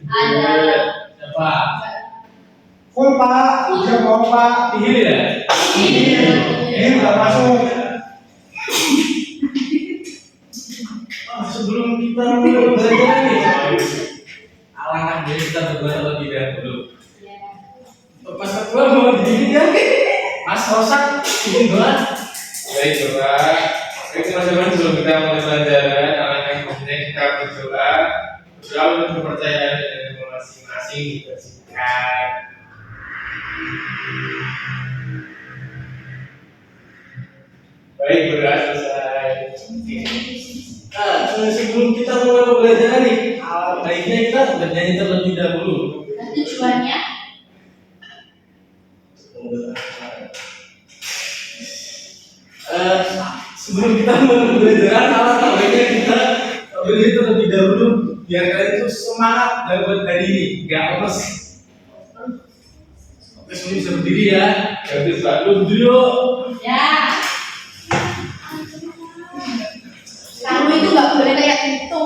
Ada. Siapa? Full Pak, bisa bohong Pak. Ihir ya? Ini udah masuk. Sebelum kita mulai belajar nih, alangkah baiknya kita berdoa terlebih dahulu. Pas kedua mau digini ya, Mas Rosak, bikin doa. Baik Bapak, baik teman-teman, sebelum kita mulai pelajaran, alangkah baiknya kita berdoa untuk kepercayaan dan ilmu masing-masing dibersihkan. Baik, berdoa selesai. Sebelum kita mulai pembelajaran nih, baiknya kita bernyanyi terlebih dahulu. Dan tujuannya? Sebelum kita mulai pembelajaran, alangkah baiknya kita bernyanyi terlebih dahulu biar kalian itu semangat dapat hari ini, nggak lemes. Oke, semua bisa berdiri ya. Ganti sepatu. Berdiri yuk. Ya. Kamu itu nggak boleh kayak gitu.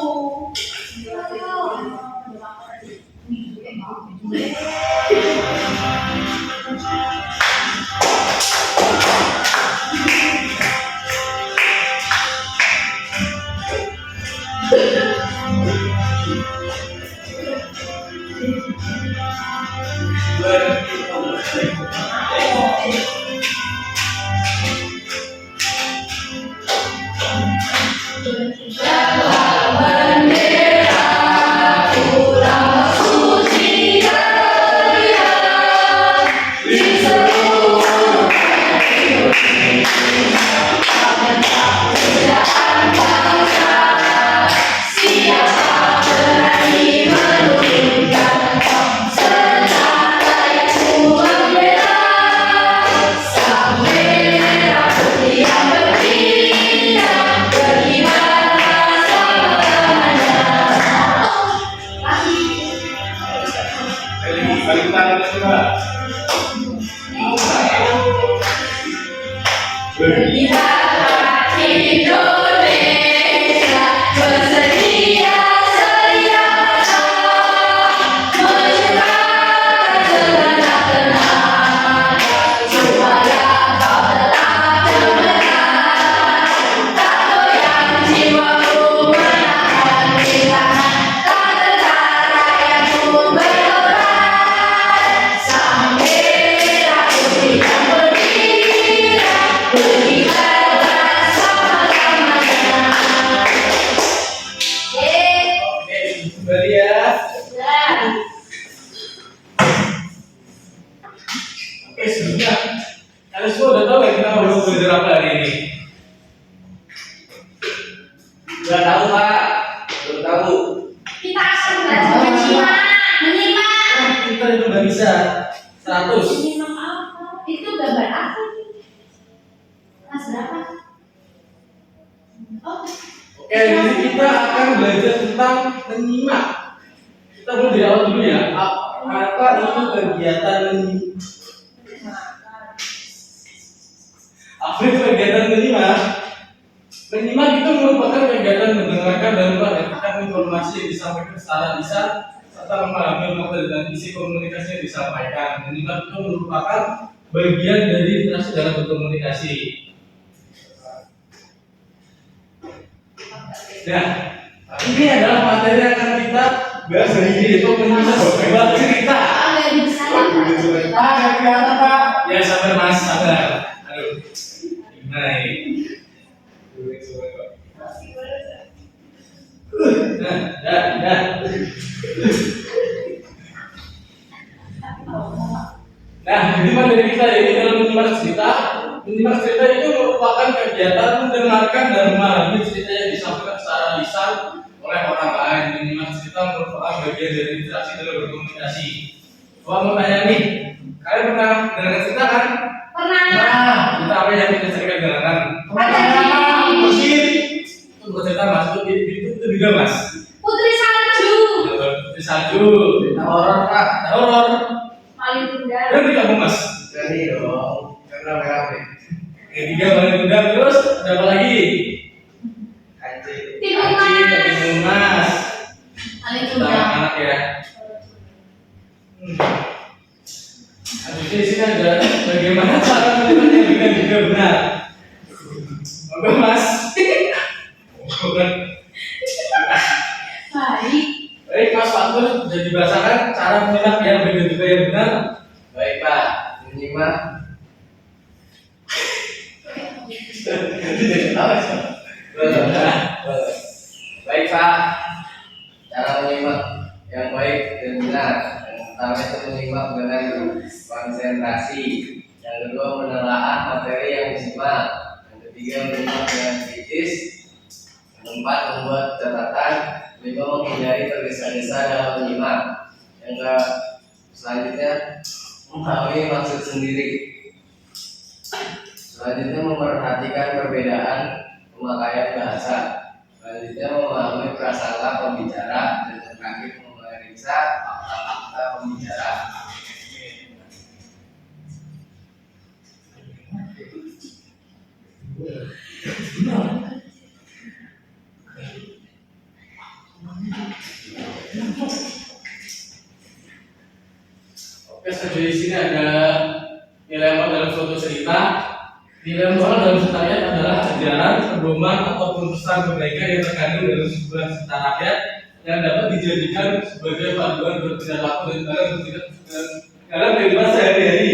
Balik tangan semua. Berdirilah Indonesia, bersedia serialah, menyuarakan segenap tenaga, supaya kau tetap cemerlang. Tak goyang jiwaku menahan rintangan, tak gentar rakyatku berdoa. Sang merah putih yang berkilau, berkibarlah sama-samanya. Oke, kembali ya. Oke, sebelumnya kalian semua udah tahu ya kita mau belajar apa hari ini? Udah tahu Pak? Belum tahu. Kita akan belajar menyimak. Kita itu nggak bisa 100. Menyimak apa? Itu gambar apa? Kelas berapa? Oh, Oke, jadi kita akan belajar tentang menyimak. Kita mulai dari awal dulu ya. Apa itu kegiatan menyimak? Apa itu kegiatan menyimak? Menyimak itu merupakan kegiatan mendengarkan dan memperhatikan informasi yang disampaikan secara lisan serta memahami makna dan isi komunikasi yang disampaikan. Menyimak itu merupakan bagian dari interaksi dalam berkomunikasi. Nah, ini adalah materi yang akan kita bahas hari ini, yaitu menyimak sebuah cerita. nggak bisa. Pak, yang kelihatan Pak. Ya sabar Mas, sabar. Aduh, gimana ini? Nah, jadi materi kita ini dalam menyimak cerita itu merupakan kegiatan mendengarkan dan memahami cerita yang disampaikan secara lisan oleh orang lain. Menyimak cerita merupakan bagian dari interaksi dalam berkomunikasi. Gua mau tanya nih, kalian pernah dengar cerita kan? Pernah. Nah, kita apa yang kita cerita dengarkan? Musik. Itu bercerita Mas, itu juga Mas. Putri Salju. Putri Salju, cerita horor Kak, cerita horor. Paling tunggal. Dan di kamu Mas. Jadi dong, karena rame. Ketiga paling muda, terus ada apa lagi? Anjing. Timun Mas. Timun Mas. Paling tunggal. semangat ya. Habis di sini ada bagaimana cara melihatnya dengan juga benar. Oke Mas. Bukan. Baik. Baik Mas Fatur sudah dibahasakan cara menyimak yang benar juga yang benar. Baik Pak, menyimak. Baik Pak, cara menyimak yang baik dan benar. Yang pertama itu menyimak dengan konsentrasi. Yang kedua menelaah materi yang disimak. Yang ketiga menyimak dengan kritis. Yang keempat membuat catatan. Kelima menghindari tergesa-gesa dalam menyimak. Yang selanjutnya mengetahui maksud sendiri. Selanjutnya memperhatikan perbedaan pemakaian bahasa. Selanjutnya memahami prasangka pembicara dan terakhir memeriksa fakta-fakta pembicara. Oke, saja di sini ada nilai moral dalam suatu cerita. Nilai moral dalam cerita rakyat adalah ajaran, pedoman ataupun pesan kebaikan yang terkandung dalam sebuah cerita rakyat yang dapat dijadikan sebagai panduan berperilaku dan dalam kehidupan sehari-hari.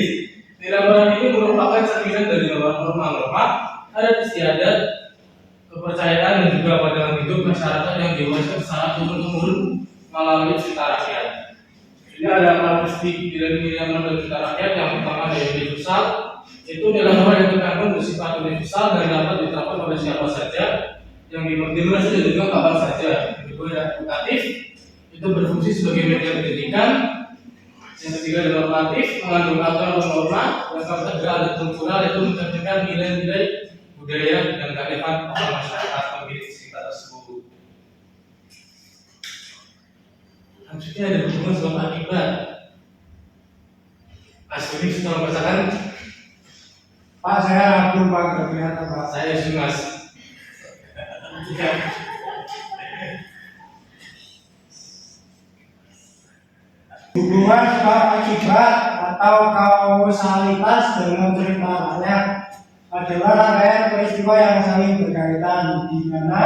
Nilai moral ini merupakan cerminan dari norma-norma adat istiadat, kepercayaan dan juga pandangan hidup masyarakat yang diwariskan secara turun-temurun melalui cerita rakyat. Ini ada karakteristik nilai-nilai moral dalam cerita rakyat. Yang pertama adalah universal, itu nilai moral yang terkandung bersifat universal dan dapat diterapkan oleh siapa saja, yang dimana saja juga kapan saja. Yang kedua adalah edukatif, itu berfungsi sebagai media pendidikan. Yang ketiga adalah normatif, mengandung aturan dan norma. Yang keempat adalah adat kultural, itu mencerminkan nilai-nilai budaya dan kearifan orang masyarakat pemilik cerita tersebut. Maksudnya ada hubungan sebab akibat. Mas Budi sudah membacakan. Pak, saya ragu Pak, nggak kelihatan Pak. Saya Mas. Hubungan sebab akibat atau kausalitas dalam cerita rakyat adalah rangkaian peristiwa yang saling berkaitan, di mana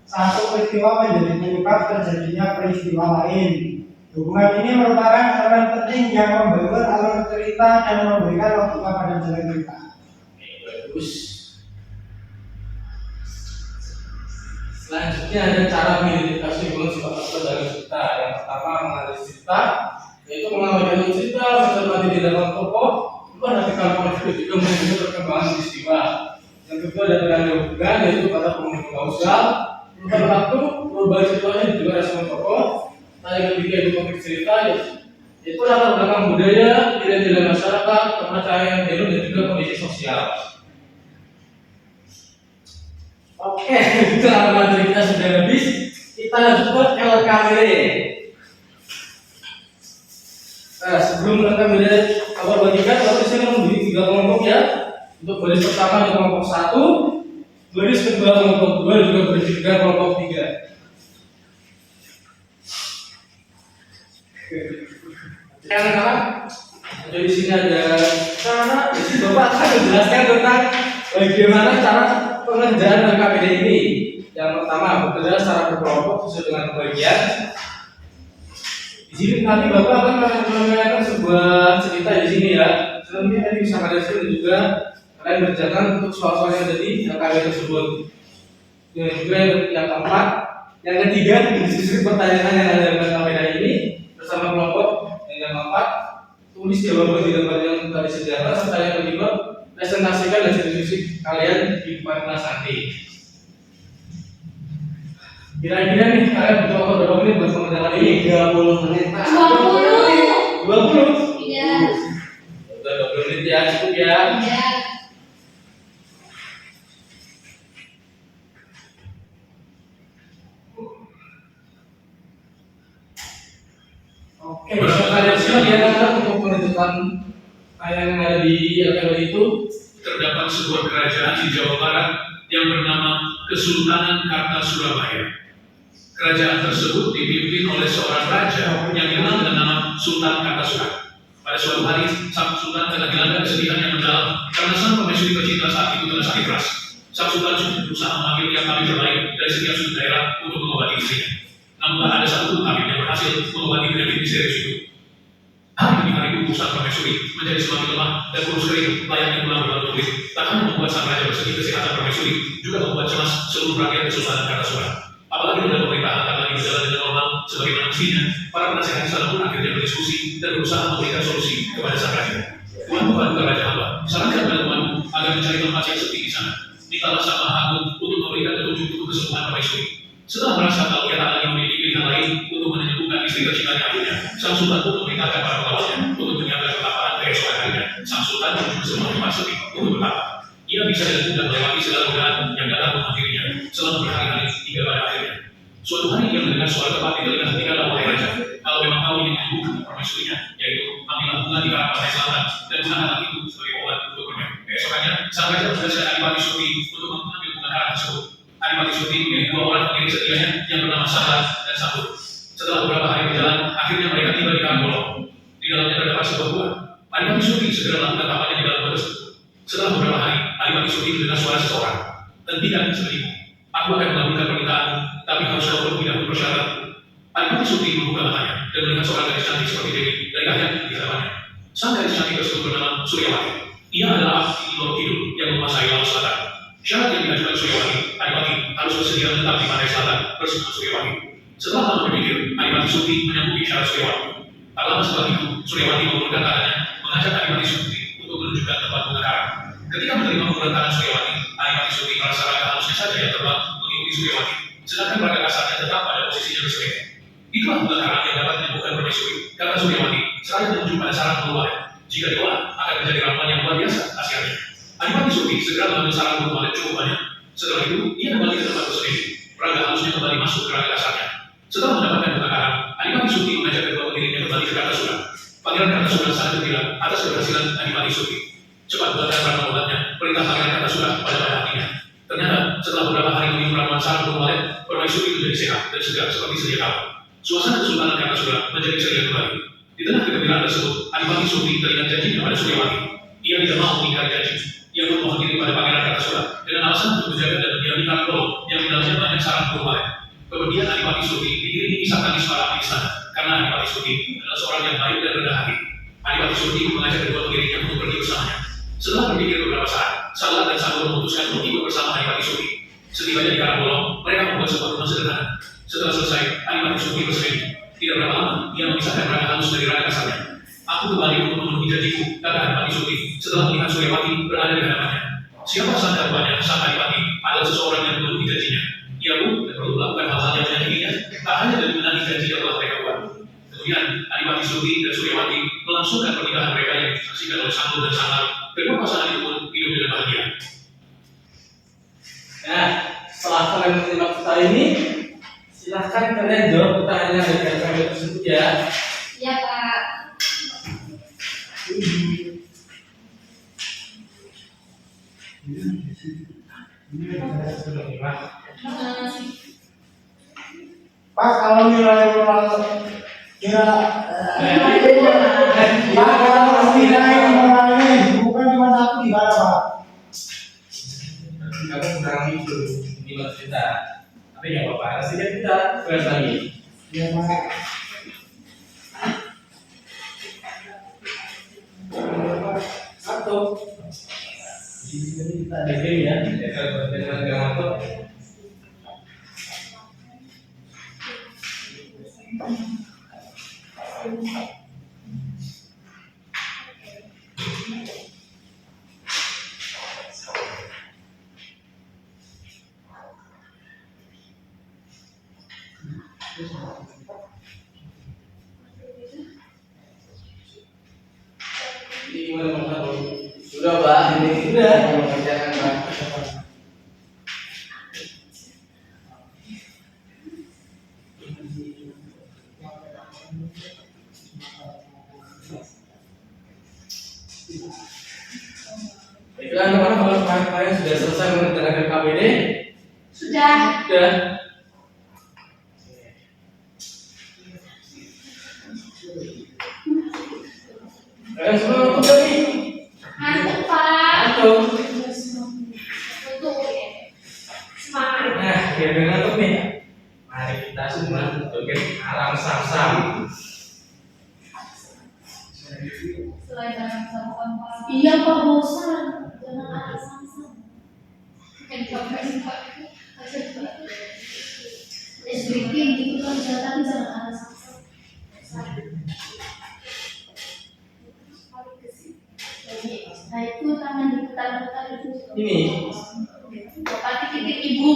satu peristiwa menjadi penyebab terjadinya peristiwa lain. Hubungan ini merupakan elemen penting yang membangun alur cerita dan memberikan logika pada jalan cerita. Bagus. Selanjutnya ada cara mengidentifikasi hubungan sifat akibat dalam cerita. Yang pertama menganalisis cerita, yaitu mengamati cerita, mencermati di dalam tokoh, memperhatikan konflik juga mengikuti perkembangan peristiwa. Yang kedua ada penanda hubungan, yaitu pada pemenuhan kausal, perubahan waktu, perubahan situasi dan juga respon tokoh. Yang ketiga itu konteks cerita, yaitu latar belakang budaya, nilai-nilai masyarakat, kepercayaan diri dan juga kondisi sosial. Oke, setelah materi kita sudah habis, kita lanjut ke LKBD. Nah, sebelum LKBD kabar bagikan, kalau saya memberi 3 kelompok ya. Untuk baris pertama di kelompok 1, baris kedua kelompok 2, dan juga baris ketiga kelompok 3. Anak-anak, jadi di sini ada cara. Di sini Bapak akan menjelaskan tentang bagaimana cara pengerjaan LKPD ini. Yang pertama, bekerja secara berkelompok sesuai dengan pembagian. Di sini nanti Bapak akan menyampaikan sebuah cerita di sini ya. Nanti tadi bisa kalian dan juga kalian berjalan untuk soal-soal yang ada di LKPD tersebut. Dan juga yang keempat, yang ketiga, diskusi pertanyaan yang ada dalam LKPD ini bersama kelompok. Yang keempat, tulis jawaban di lembar yang tadi sejarah. Serta yang kelima, presentasikan dan diskusi kalian di depan kelas nanti. Kira-kira nih kalian butuh waktu berapa menit buat pengerjaan ini? 30 menit Pak. 20. 20? Iya. Udah 20 menit ya, cukup ya. Iya. Oke, bisa kalian siap ya untuk menentukan tayangan yang ada di LKPD itu. Terdapat sebuah kerajaan di Jawa Barat yang bernama Kesultanan Karta Surabaya. Kerajaan tersebut dipimpin oleh seorang raja yang dikenal dengan nama Sultan Kartasura. Pada suatu hari, sang sultan telah dilanda kesedihan yang mendalam karena sang permaisuri tercinta saat itu telah sakit keras. Sang sultan sudah berusaha memanggil yang kami terbaik dari setiap sudut daerah untuk mengobati istrinya. Namun tak ada satu tabib yang berhasil mengobati penyakit misterius itu. Hari demi hari tubuh sang permaisuri menjadi semakin lemah dan kurus kering layaknya tulang berlalu kulit. Tak hanya membuat sang raja bersedih kesehatan permaisuri, juga membuat cemas seluruh rakyat Kesultanan Kartasura. Apalagi dalam pemerintahan tak lagi berjalan dengan normal sebagaimana mestinya, para penasehat istana pun akhirnya berdiskusi dan berusaha memberikan solusi kepada sang raja. Tuan membantu raja hamba, sarankan pada tuanmu agar mencari tempat yang sepi di sana. Mintalah sang Maha Agung untuk memberikan petunjuk untuk kesembuhan permaisuri. Setelah merasa kalau ia tak lagi memiliki pilihan lain untuk menyembuhkan istri tercintanya akhirnya, sang sultan pun memerintahkan para pengawalnya untuk menyiapkan pertapaan keesokan harinya. Sang sultan menuju ke sebuah tempat sepi untuk bertapa. Ia bisa dengan mudah melewati segala godaan yang datang mengakhirinya selama berhari-hari hingga pada akhirnya. Suatu hari ia mendengar suara tepat di telinga hatinya, wahai raja, kalau memang kau ingin menyembuhkan permaisurinya, yaitu ambillah bunga di karang pantai selatan dan gunakanlah itu sebagai obat untuk permen. Keesokannya, sang raja menugaskan Adipati Surti untuk mengambil bunga karang tersebut. Adipati Surti memiliki 2 orang pendiri setianya yang bernama Sambal dan Sambut. Setelah beberapa hari berjalan, akhirnya mereka tiba di Karang Bolong. Di dalamnya terdapat sebuah gua. Adipati Surti segera melakukan tapapannya di dalam gua tersebut. Setelah beberapa hari, Adipati Surti mendengar suara seseorang. Hentikan sebenarnya. Aku akan melakukan permintaanmu, tapi harus kau penuhi dahulu persyaratan. Adipati Surti membuka matanya dan melihat seorang gadis cantik seperti Dewi dari ayat di hadapannya. Sang gadis cantik tersebut bernama Suryawati. Ia adalah abdi Lor Kidul yang menguasai laut selatan. Syarat yang diajukan Suryawati, Adipati harus bersedia menetap di pantai selatan bersama Suryawati. Setelah lama berpikir, Adipati Surti menyanggupi syarat Suryawati. Tak lama setelah itu, Suryawati mengulurkan tangannya, mengajak Adipati Surti untuk menunjukkan tempat bunga karang. Ketika menerima uluran tangan Suryawati, Adipati Surti merasa raga halusnya saja yang terbang mengikuti Suryawati, sedangkan raga kasarnya tetap pada posisinya bersembunyi. Itulah bunga karang yang dapat menyembuhkan permaisuri, kata Suryawati, seraya menuju pada sarang keluar. Jika diolah, akan menjadi ramuan yang luar biasa khasiatnya. Adipati Surti segera mengambil sarang keluar yang cukup banyak. Setelah itu, ia kembali ke tempat bersembunyi. Raga halusnya kembali masuk ke raga kasarnya. Setelah mendapatkan bunga karang, Adipati Surti mengajak kedua pengiringnya kembali ke Kartasura. Pangeran Kartasura sangat gembira atas keberhasilan Adipati Surti. Cepat buatkan ramuan obatnya, perintah Pangeran Kartasura pada hatinya. Ternyata setelah beberapa hari meminum ramuan sarang berwalet, permaisuri menjadi sehat dan segar seperti sedia kala. Suasana Kesultanan Kartasura menjadi ceria kembali. Di tengah kegembiraan tersebut, Adipati Surti teringat janjinya pada Suryawati. Ia tidak mau mengingkari janji. Ia memohon diri pada Pangeran Kartasura dengan alasan untuk menjaga dan mendiami Karang Bolong yang di dalamnya banyak sarang berwalet. Kemudian Adipati Surti diiringi isak tangis para ahli istana karena Adipati Surti adalah seorang yang baik dan rendah hati. Adipati Surti mengajak kedua pengiringnya untuk pergi bersamanya. Setelah berpikir beberapa saat, Salah dan Sambal memutuskan untuk ikut bersama Adipati Surti. Setibanya di Karang Bolong, mereka membuat sebuah rumah sederhana. Setelah selesai, Adipati Surti bersembunyi. Tidak berapa lama, ia memisahkan raga halus dari raga kasarnya. Aku kembali untuk memenuhi janjiku, kata Adipati Surti setelah melihat Suryawati berada di hadapannya. Siapa sangka rupanya sang Adipati adalah seseorang yang memenuhi janjinya. Ia pun tidak perlu melakukan hal-hal yang menyakitinya, tak hanya demi menagih janji yang telah mereka buat. Kemudian Adipati Surti dan Suryawati melangsungkan pernikahan mereka yang disaksikan oleh Sambal dan Sambal. Kedua pasangan itu pun hidup dengan bahagia. Nah, setelah kalian menyimak cerita ini, silahkan kalian jawab pertanyaan dari kalian tersebut ya. Ya Pak. Pak, kalau nilai moral Pak, kalau nilai moralnya bukan cuma aku gimana Pak? Kamu kurang itu menyimak cerita. Tapi nggak apa-apa, hasilnya kita bahas lagi. Ya Pak. Satu. Di sini kita ada ya. Kalau dengan gampang. Sudah Pak, ini Sudah. mengerjakan Pak. Baiklah teman-teman, kalau kalian sudah selesai mengerjakan KBD, Sudah. sudah. Kalian semua nonton gak nih? Ngantuk Pak. Nonton. Betul ya. Semangat. Nah, biar nonton nih. Mari kita semua joget alam sam-sam. Selain dalam sama Pak. Iya Pak, bosan. Jangan ada sama-sama. Breaking gitu kan, tapi jangan ada sama-sama. Nah itu tangan diputar-putar itu. Ini. Pakai titik ibu.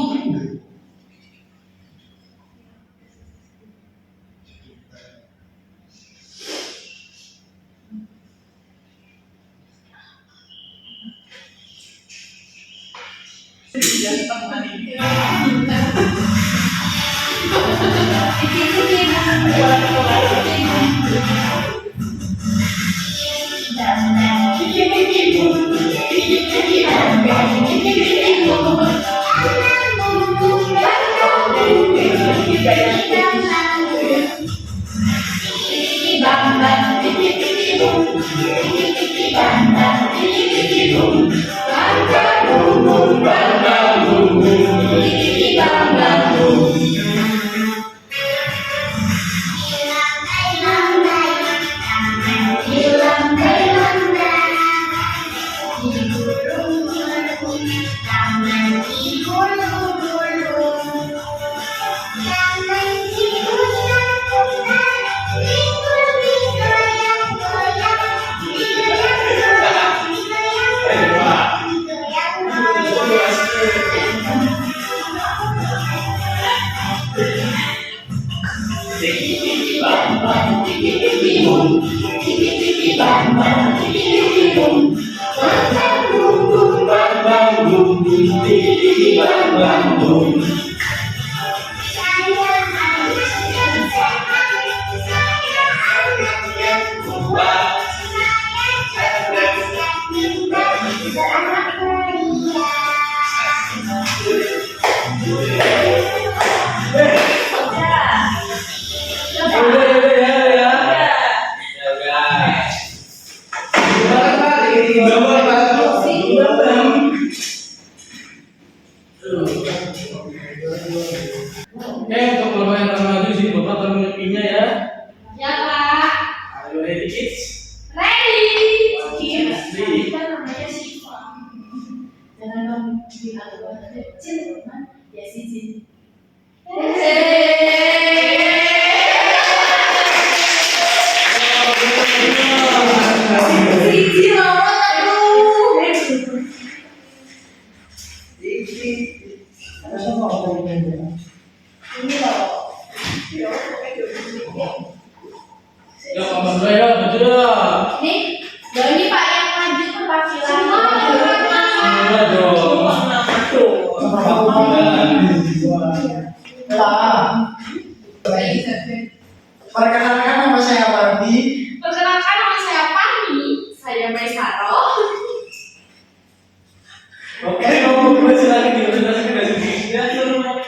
Oke, untuk kelompok yang termaju sini Bapak tolong menyepinya ya. Ya Pak. Ayo ready kids. Ready. Ready. Kita namanya Siva. Jangan dong bilang buat kecil teman. Ya si Jin. Si lawan aduh. Ini loh. Ya, Bapak dua ya, maju ya. Nih, ini Pak yang maju tuh laki-laki. Semua dong. Perkenalkan nama saya Mardi. Perkenalkan nama saya Pani. Saya Maisaro. Oke, Bapak berdua silakan dipresentasikan dari sini. Ya, Saya ulang.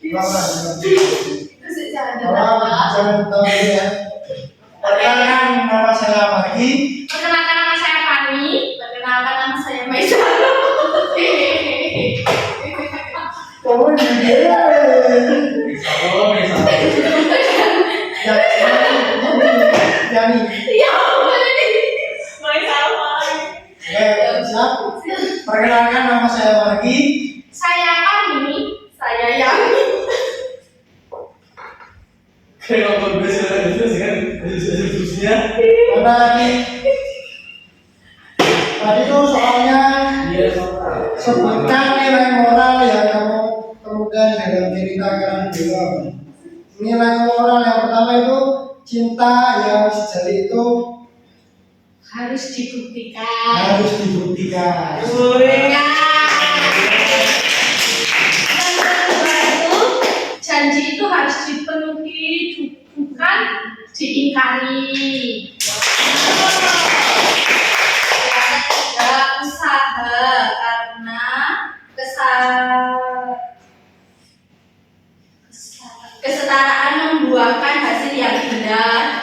Bapak, Itu secara jangan tahu ya. Perkenalkan nama saya Mardi. Perkenalkan nama saya Pani. Perkenalkan nama saya Maisaro. Oh iya. Oh, bisa. Yani. Ya, Maisaro. Siap. Perkenalkan nama saya Mardi. Saya Pani. Saya Yani. Oke, Bapak berdua silakan dipresentasikan dari instruksinya. Mana lagi? Tadi tuh soalnya Iya, Bapak. sebutkan nilai moral yang kamu temukan dalam cerita kalian berdua. Nilai moral yang pertama itu cinta yang sejati itu Harus dibuktikan. harus dibuktikan. Ya. Yang kedua itu janji itu harus dipenuhi, bukan diingkari. Yang ketiga usaha karena kesetaraan membuahkan hasil yang indah.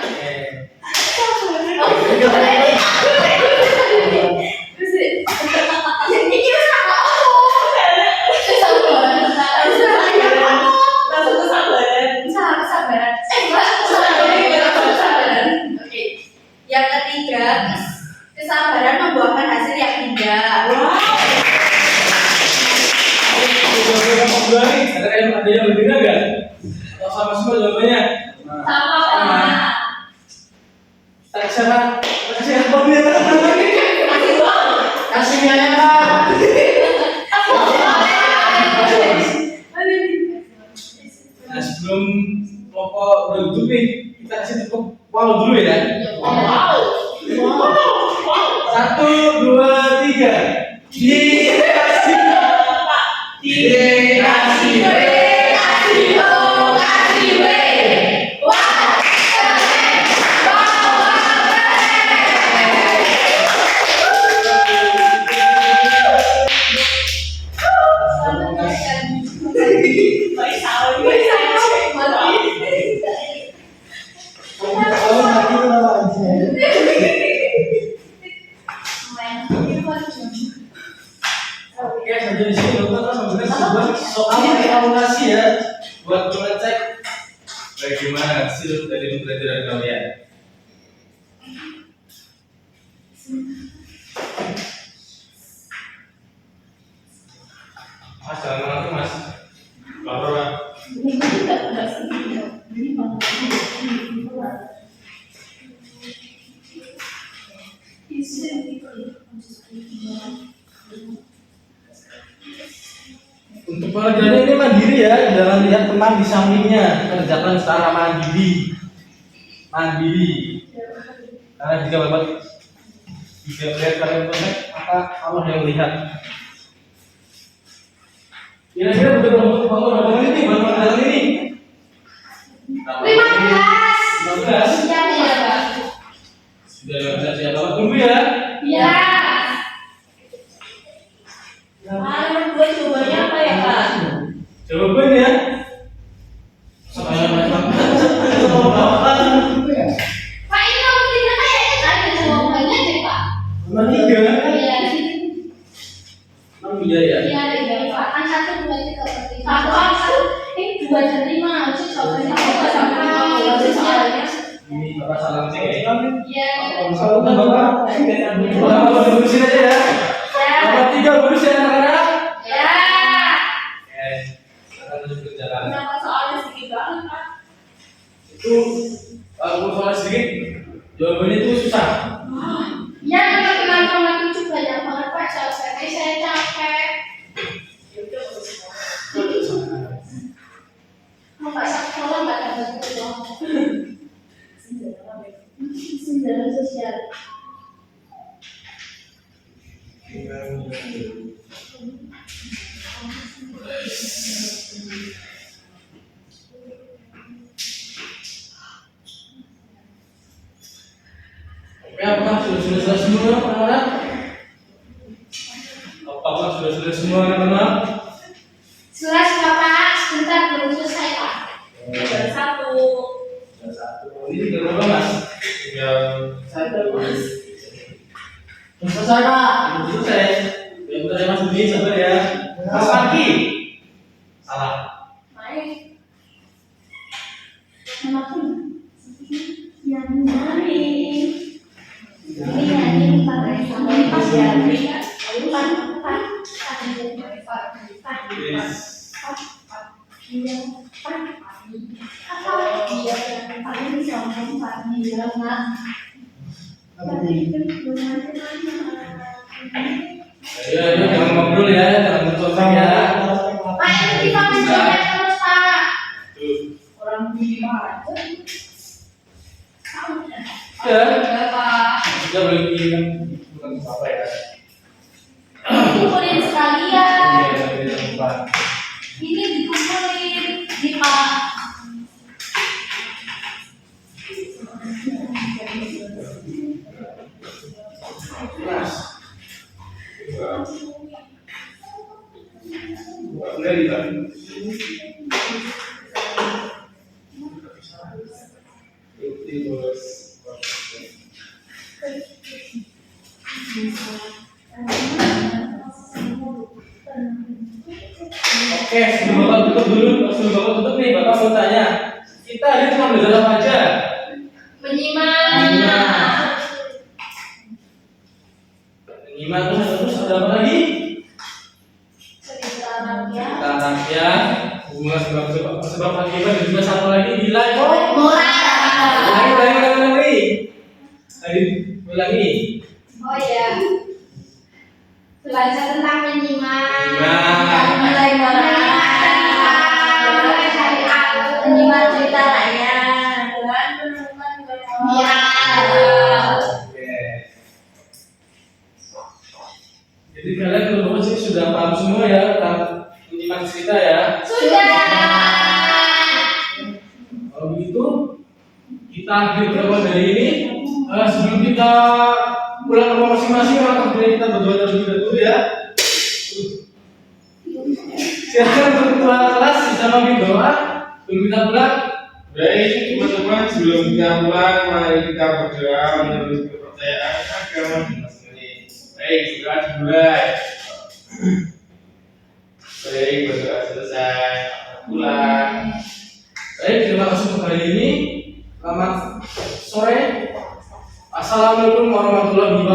Ada yang berbeda nggak? Atau sama semua jawabannya? Sama Pak. Tak siapa? Kasih apa dia? Kasih ya Pak. Nah, sebelum kelompok bertutup nih, kita kasih tepuk wow dulu ya. Wow. 1, 2, 3. Dikasih apa? Dikasih B. Kasih O, kasih W. Wah, keren. Kalau lagi itu apa aja? Oke, sampai di sini dokter memberikan sebuah soal evaluasi ya buat mengecek bagaimana hasil dari pembelajaran kalian. Mas, jangan mengaku mas. Lapor Pak. Untuk pengerjaannya ini mandiri ya, jangan lihat teman di sampingnya, kerjakan secara mandiri. Karena jika bapak tidak melihat kalian perfect, maka Allah yang melihat. Kira-kira betul berapa menit nih buat pengerjaan ini? 15. Iya, iya, Pak. Sudah 15 ya, bapak tunggu ya. Iya. Menurut gue jawabannya apa ya, Pak? Jawabannya Pak, ini nomor 3 kayaknya ada jawabannya deh, Pak. nomor 3. Iya. Emang iya ya? Iya, iya, Pak. Kan 1, 2, 3, 4, 5. Satu, ini 2 dan 5. Harusnya jawabannya apa sama soalnya? Ini bapak salah cek ya. Iya. Kalau bapak, bapak berusin aja ya. Nomor 3 berus ya anak-anak. Ya. Oke, akan lanjut berjalan. Kenapa soalnya sedikit banget, Pak? Itu kalau soal sedikit, jawabannya itu susah. Ya, kalau 6,7 banyak banget, Pak. Jawabannya saya capek. Mau pasang sekolah nggak dapat uang. Senjata sosial. Oke, apakah sudah selesai semua anak-anak? Apakah sudah selesai semua anak-anak? Selas, Bapak. Sebentar belum selesai, Pak. Tinggal 1. Ini tinggal berapa mas? Tinggal Selesai Pak. Belum selesai. Ya bentar ya mas Budi, sabar ya. Mas Pagi. Salah. Baik. Nama pun. Yang dari. Ini yang pakai sama pas ya. Empat. Yes. Ayo, jangan ngobrol ya, jangan bercosok ya. Pak, ini kita mencoba terus, Pak. Tuh. Orang begini aja. Ya. Pak. Kita boleh bilang bukan apa ya. Kumpulin sekalian. Iya, kita bukan. Ini dikumpulin di Pak. Mas. Enggak dibantu. Oke, sebelum Bapak tutup dulu, sebelum Bapak tutup nih, Bapak mau tanya, kita hari ini cuma belajar apa aja? Menyimak. Menyimak terus ada apa lagi? Cerita rakyat. Cerita rakyat, hubungan sebuah ulangi. Oh ya. Belajar tentang menyimak. Mulai Dari awal menyimak cerita rakyat. Iya. Oke. Jadi kalian teman-teman sini sudah paham semua ya tentang menyimak cerita ya. Sudah. Kalau begitu kita akhiri pertemuan dari ini. Sebelum kita pulang ke rumah masing-masing, maka kita berdoa terlebih dahulu ya. Silakan untuk ketua kelas bisa memimpin doa sebelum kita pulang. Baik teman-teman, sebelum kita pulang, mari kita berdoa menurut kepercayaan agama di masing-masing. Baik, doa dimulai. Baik, berdoa selesai. Pulang. Baik, terima kasih untuk hari ini. Selamat sore. Assalamualaikum warahmatullahi wabarakatuh.